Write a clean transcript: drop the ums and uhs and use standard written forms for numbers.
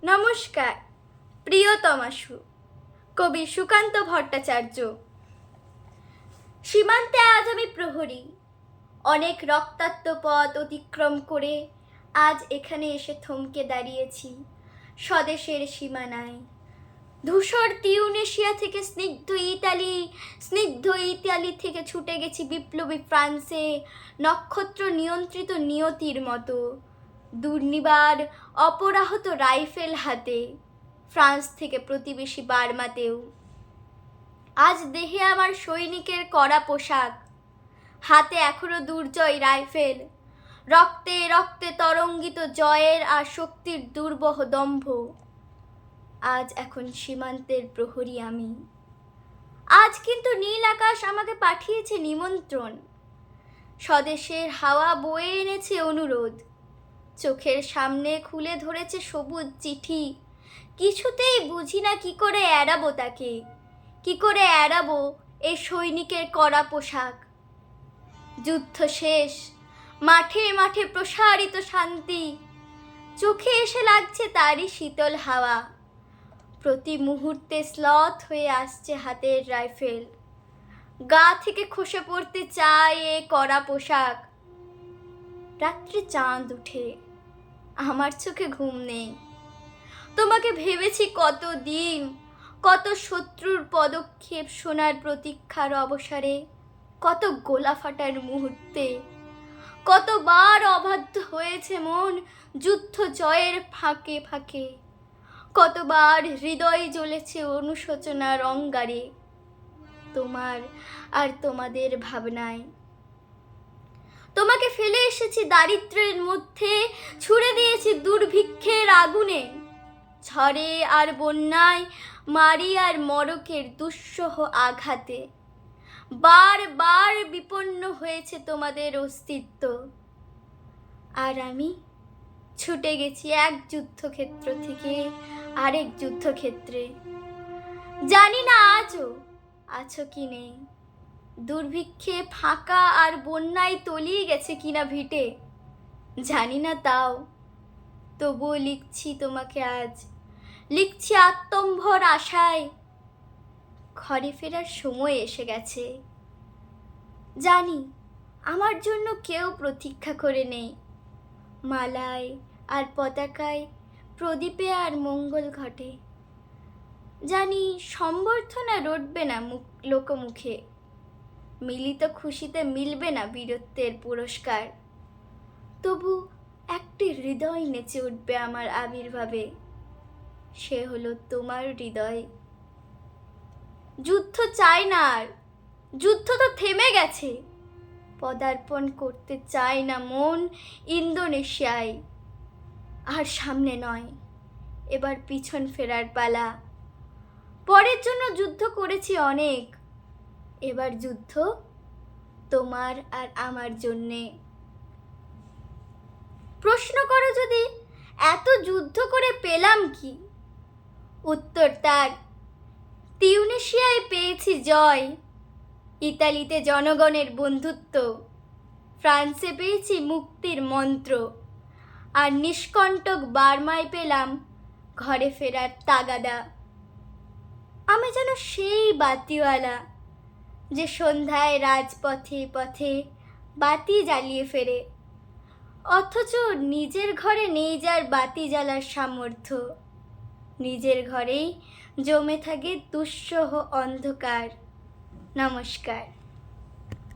নমস্কার প্রিয়তমাশু। কবি সুকান্ত ভট্টাচার্য। সীমান্তে আজ আমি প্রহরী, অনেক রক্তাক্ত পথ অতিক্রম করে আজ এখানে এসে থমকে দাঁড়িয়েছি স্বদেশের সীমানায়। ধূসর তিউনেশিয়া থেকে স্নিগ্ধ ইতালি থেকে ছুটে গেছি বিপ্লবী ফ্রান্সে, নক্ষত্র নিয়ন্ত্রিত নিয়তির মতো দুর্নিবার অপরাহত রাইফেল হাতে, ফ্রান্স থেকে প্রতিবেশী বার্মাতেও। আজ দেহে আমার সৈনিকের কড়া পোশাক, হাতে এখনো দুর্জয় রাইফেল, রক্তে রক্তে তরঙ্গিত জয়ের আর শক্তির দুর্বহ দম্ভ। আজ এখন সীমান্তের প্রহরী আমি। আজ কিন্তু নীল আকাশ আমাকে পাঠিয়েছে নিমন্ত্রণ, স্বদেশের হাওয়া বয়ে এনেছে অনুরোধ, চোখের সামনে খুলে ধরেছে সবুজ চিঠি। কিছুতেই বুঝি না কি করে এড়াবো তাকে, কি করে এড়াবো এই সৈনিকের কড়া পোশাক। যুদ্ধ শেষ, মাঠে মাঠে প্রসারিত শান্তি, চোখে এসে লাগছে তারই শীতল হাওয়া। প্রতি মুহূর্তে স্লথ হয়ে আসছে হাতের রাইফেল, গা থেকে খসে পড়তে চায় এ কড়া পোশাক। রাত্রে চাঁদ উঠে, আমার চোখে ঘুম নেই। তোমাকে ভেবেছি কত দিন, কত শত্রুর পদক্ষেপ শোনার প্রতীক্ষার অবসরে, কত গোলা ফাটার মুহূর্তে, কতবার অবাধ্য হয়েছে মন যুদ্ধ জয়ের ফাঁকে ফাঁকে, কতবার হৃদয় জ্বলেছে অনুশোচনার অঙ্গারে তোমার আর তোমাদের ভাবনায়। তোমাকে ফেলে এসেছি দারিদ্র্যের মধ্যে, ছুড়ে দিয়েছি দুর্ভিক্ষের আগুনে, ঝড়ে আর বন্যায়, মারি আর মরকের দুঃসহ আঘাতে। বারবার বিপন্ন হয়েছে তোমাদের অস্তিত্ব, আর আমি ছুটে গেছি এক যুদ্ধক্ষেত্র থেকে আরেক যুদ্ধক্ষেত্রে। জানি না আজও আছো কি নেই, দুর্ভিক্ষে ফাঁকা আর বন্যায় তলিয়ে গেছে কিনা ভিটে জানি না, তাও তবুও লিখছি তোমাকে আজ, লিখছি আত্মম্ভর আশায়। ঘরে ফেরার সময় এসে গেছে, জানি আমার জন্য কেউ প্রতীক্ষা করে নেই, মালায় আর পতাকায়, প্রদীপে আর মঙ্গল ঘটে। জানি সম্বর্ধনা রটবে না লোকমুখে, মিলিত খুশিতে মিলবে না বীরত্বের পুরস্কার, তবু একটি হৃদয় নেচে উঠবে আমার আবির্ভাবে, সে হলো তোমার হৃদয়। যুদ্ধ চাই না আর, যুদ্ধ তো থেমে গেছে, পদার্পণ করতে চায় না মন ইন্দোনেশিয়ায়। আর সামনে নয়, এবার পিছন ফেরার পালা। পরের জন্য যুদ্ধ করেছি অনেক, এবার যুদ্ধ তোমার আর আমার জন্যে। প্রশ্ন করো যদি এত যুদ্ধ করে পেলাম কি, উত্তর তার তিউনেশিয়ায় পেয়েছি জয়, ইতালিতে জনগণের বন্ধুত্ব, ফ্রান্সে পেয়েছি মুক্তির মন্ত্র, আর নিষ্কণ্টক বার্মায় পেলাম ঘরে ফেরার তাগাদা। আমি যেন সেই বাতিওয়ালা যে সন্ধ্যায় রাজপথে পথে বাতি জ্বালিয়ে ফেরে, অথচ নিজের ঘরে নেই যার বাতি জ্বালার সামর্থ্য, নিজের ঘরেই জমে থাকে দুঃসহ অন্ধকার। নমস্কার।